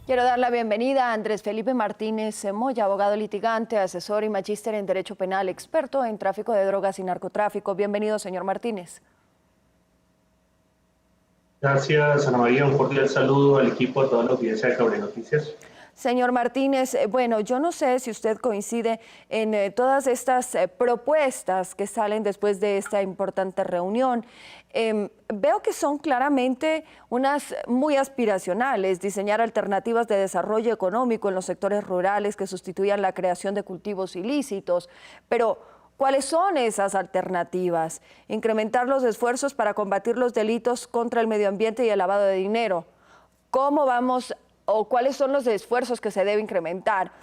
Quiero dar la bienvenida a Andrés Felipe Martínez Moya, abogado litigante, asesor y magíster en Derecho Penal, experto en tráfico de drogas y narcotráfico. Bienvenido, señor Martínez. Gracias, Ana María. Un cordial saludo al equipo, a toda la audiencia de Cable Noticias. Señor Martínez, bueno, yo no sé si usted coincide en todas estas propuestas que salen después de esta importante reunión. Veo que son claramente unas muy aspiracionales, diseñar alternativas de desarrollo económico en los sectores rurales que sustituyan la creación de cultivos ilícitos, pero ¿cuáles son esas alternativas? Incrementar los esfuerzos para combatir los delitos contra el medio ambiente y el lavado de dinero. ¿Cómo vamos o cuáles son los esfuerzos que se debe incrementar?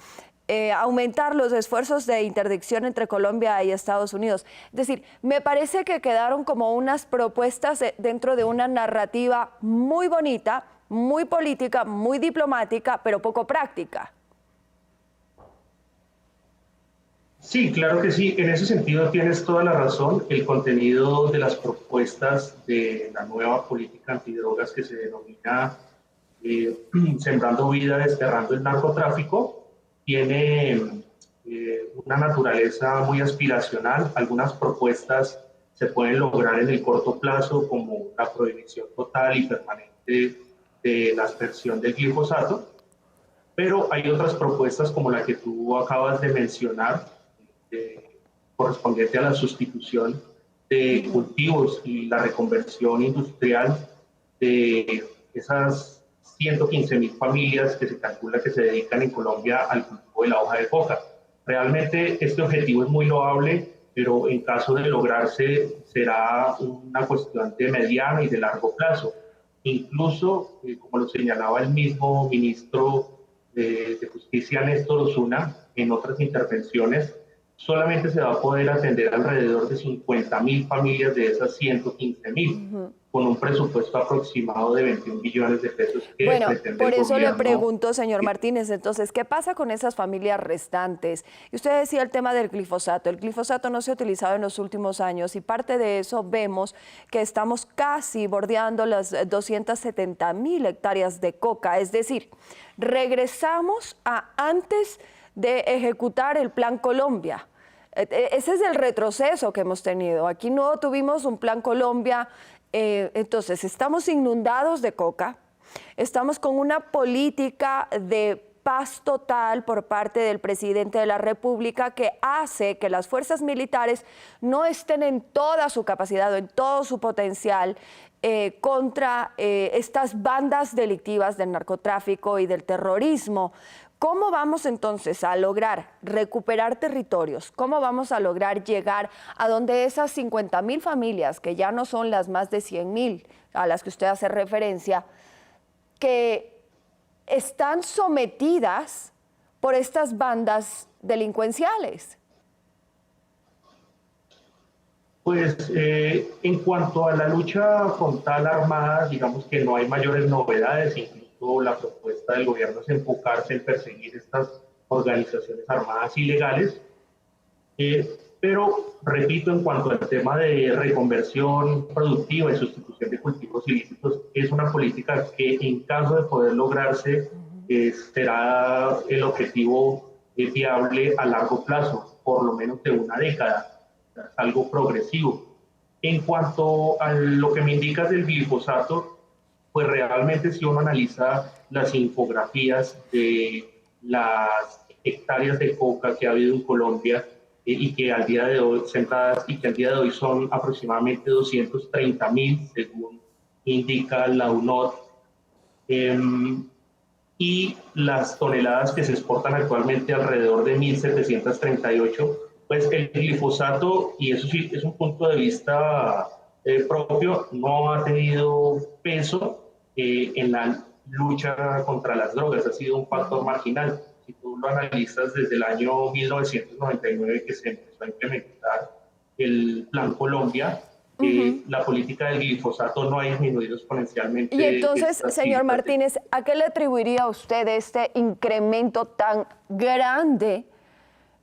Aumentar los esfuerzos de interdicción entre Colombia y Estados Unidos. Es decir, me parece que quedaron como unas propuestas dentro de una narrativa muy bonita, muy política, muy diplomática, pero poco práctica. Sí, claro que sí. En ese sentido tienes toda la razón. El contenido de las propuestas de la nueva política antidrogas que se denomina Sembrando Vida, Desterrando el Narcotráfico, tiene una naturaleza muy aspiracional. Algunas propuestas se pueden lograr en el corto plazo, como la prohibición total y permanente de la aspersión del glifosato, pero hay otras propuestas como la que tú acabas de mencionar, correspondiente a la sustitución de cultivos y la reconversión industrial de esas 115.000 familias que se calcula que se dedican en Colombia al cultivo de la hoja de coca. Realmente este objetivo es muy loable, pero en caso de lograrse será una cuestión de mediano y de largo plazo. Incluso, como lo señalaba el mismo ministro de Justicia, Néstor Osuna, en otras intervenciones, solamente se va a poder atender alrededor de 50.000 familias de esas 115.000, con un presupuesto aproximado de 21 billones de pesos que Bueno, pretende por el eso le gobierno. pregunto, señor Martínez, entonces, ¿qué pasa con esas familias restantes? Y usted decía el tema del glifosato. El glifosato no se ha utilizado en los últimos años y parte de eso vemos que estamos casi bordeando las 270.000 hectáreas de coca. Es decir, regresamos a antes de ejecutar el Plan Colombia. Ese es el retroceso que hemos tenido. Aquí no tuvimos un Plan Colombia. Entonces, estamos inundados de coca, estamos con una política de paz total por parte del presidente de la República que hace que las fuerzas militares no estén en toda su capacidad o en todo su potencial contra estas bandas delictivas del narcotráfico y del terrorismo. ¿Cómo vamos entonces a lograr recuperar territorios? ¿Cómo vamos a lograr llegar a donde esas 50.000 familias, que ya no son las más de 100.000 a las que usted hace referencia, que están sometidas por estas bandas delincuenciales? Pues en cuanto a la lucha frontal armada, digamos que no hay mayores novedades. Incluso la propuesta del gobierno es enfocarse en perseguir estas organizaciones armadas ilegales. Pero, repito, en cuanto al tema de reconversión productiva y sustitución de cultivos ilícitos, es una política que, en caso de poder lograrse, será el objetivo viable a largo plazo, por lo menos de una década, algo progresivo. En cuanto a lo que me indicas del glifosato, pues realmente si uno analiza las infografías de las hectáreas de coca que ha habido en Colombia, y que al día de hoy sentadas y que al día de hoy son aproximadamente 230.000, según indica la UNOD, y las toneladas que se exportan actualmente alrededor de 1.738, pues el glifosato, y eso sí es un punto de vista propio, no ha tenido peso en la lucha contra las drogas, ha sido un factor marginal. Si tú lo analizas desde el año 1999 que se empezó a implementar el Plan Colombia, la política del glifosato no ha disminuido Y exponencialmente entonces, estas señor cifras. Martínez, ¿a qué le atribuiría usted este incremento tan grande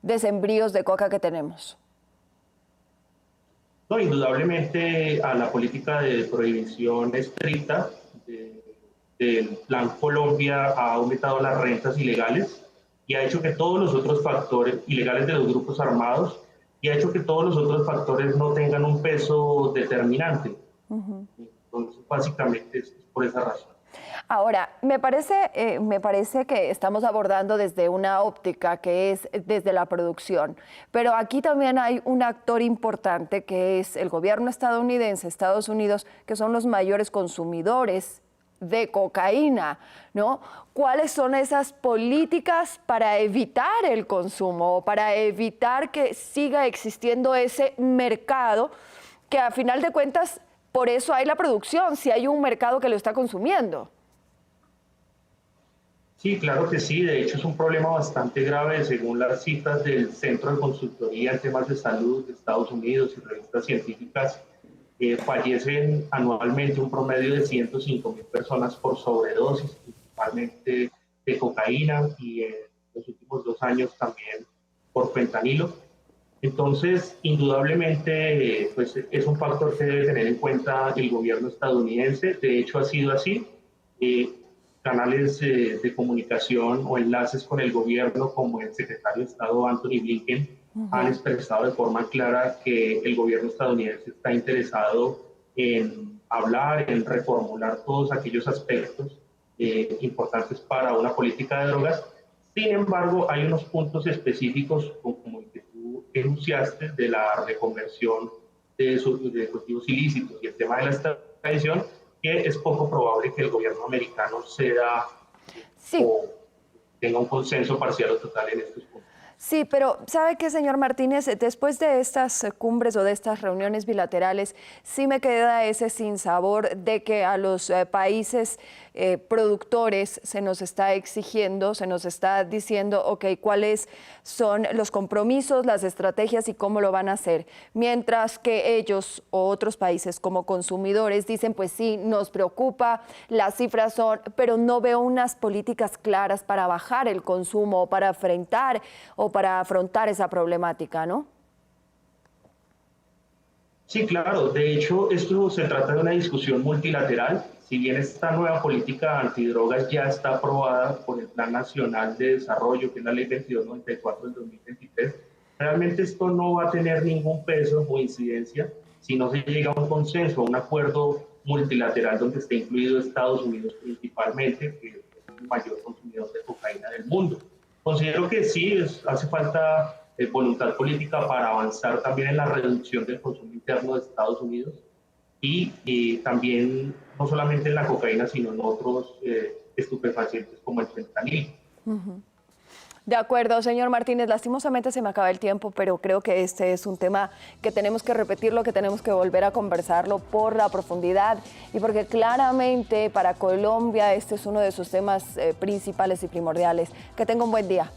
de sembríos de coca que tenemos? No, indudablemente a la política de prohibición estricta de del Plan Colombia ha aumentado las rentas ilegales y ha hecho que todos los otros factores ilegales de los grupos armados y ha hecho que todos los otros factores no tengan un peso determinante. Entonces, básicamente es por esa razón. Ahora, me parece que estamos abordando desde una óptica que es desde la producción, pero aquí también hay un actor importante que es el gobierno estadounidense, Estados Unidos, que son los mayores consumidores de cocaína, ¿no? ¿Cuáles son esas políticas para evitar el consumo o para evitar que siga existiendo ese mercado que a final de cuentas por eso hay la producción, si hay un mercado que lo está consumiendo? Sí, claro que sí. De hecho, es un problema bastante grave según las cifras del Centro de Consultoría en temas de salud de Estados Unidos y revistas científicas. Fallecen anualmente un promedio de 105.000 personas por sobredosis, principalmente de cocaína y en los últimos 2 años también por fentanilo. Entonces, indudablemente, pues es un factor que debe tener en cuenta el gobierno estadounidense. De hecho, ha sido así. Canales de comunicación o enlaces con el gobierno, como el secretario de Estado Anthony Blinken, han expresado de forma clara que el gobierno estadounidense está interesado en hablar, en reformular todos aquellos aspectos importantes para una política de drogas. Sin embargo, hay unos puntos específicos, como el que tú enunciaste, de la reconversión de cultivos ilícitos y el tema de la extradición, que es poco probable que el gobierno americano ceda o tenga un consenso parcial o total en estos puntos. Sí, pero ¿sabe qué, señor Martínez? Después de estas cumbres o de estas reuniones bilaterales, sí me queda ese sinsabor de que a los países productores se nos está exigiendo, se nos está diciendo, ok, cuáles son los compromisos, las estrategias y cómo lo van a hacer. Mientras que ellos o otros países como consumidores dicen, pues sí, nos preocupa, las cifras son, pero no veo unas políticas claras para bajar el consumo o para enfrentar o para afrontar esa problemática, ¿no? Sí, claro. De hecho, esto se trata de una discusión multilateral. Si bien esta nueva política antidrogas ya está aprobada por el Plan Nacional de Desarrollo, que es la Ley 2294 del 2023, realmente esto no va a tener ningún peso o incidencia si no se llega a un consenso, a un acuerdo multilateral donde esté incluido Estados Unidos principalmente, que es el mayor consumidor de cocaína del mundo. Considero que sí, hace falta voluntad política para avanzar también en la reducción del consumo interno de Estados Unidos y también no solamente en la cocaína, sino en otros estupefacientes como el fentanilo. De acuerdo, señor Martínez, lastimosamente se me acaba el tiempo, pero creo que este es un tema que tenemos que repetirlo, que tenemos que volver a conversarlo por la profundidad y porque claramente para Colombia este es uno de sus temas principales y primordiales. Que tenga un buen día.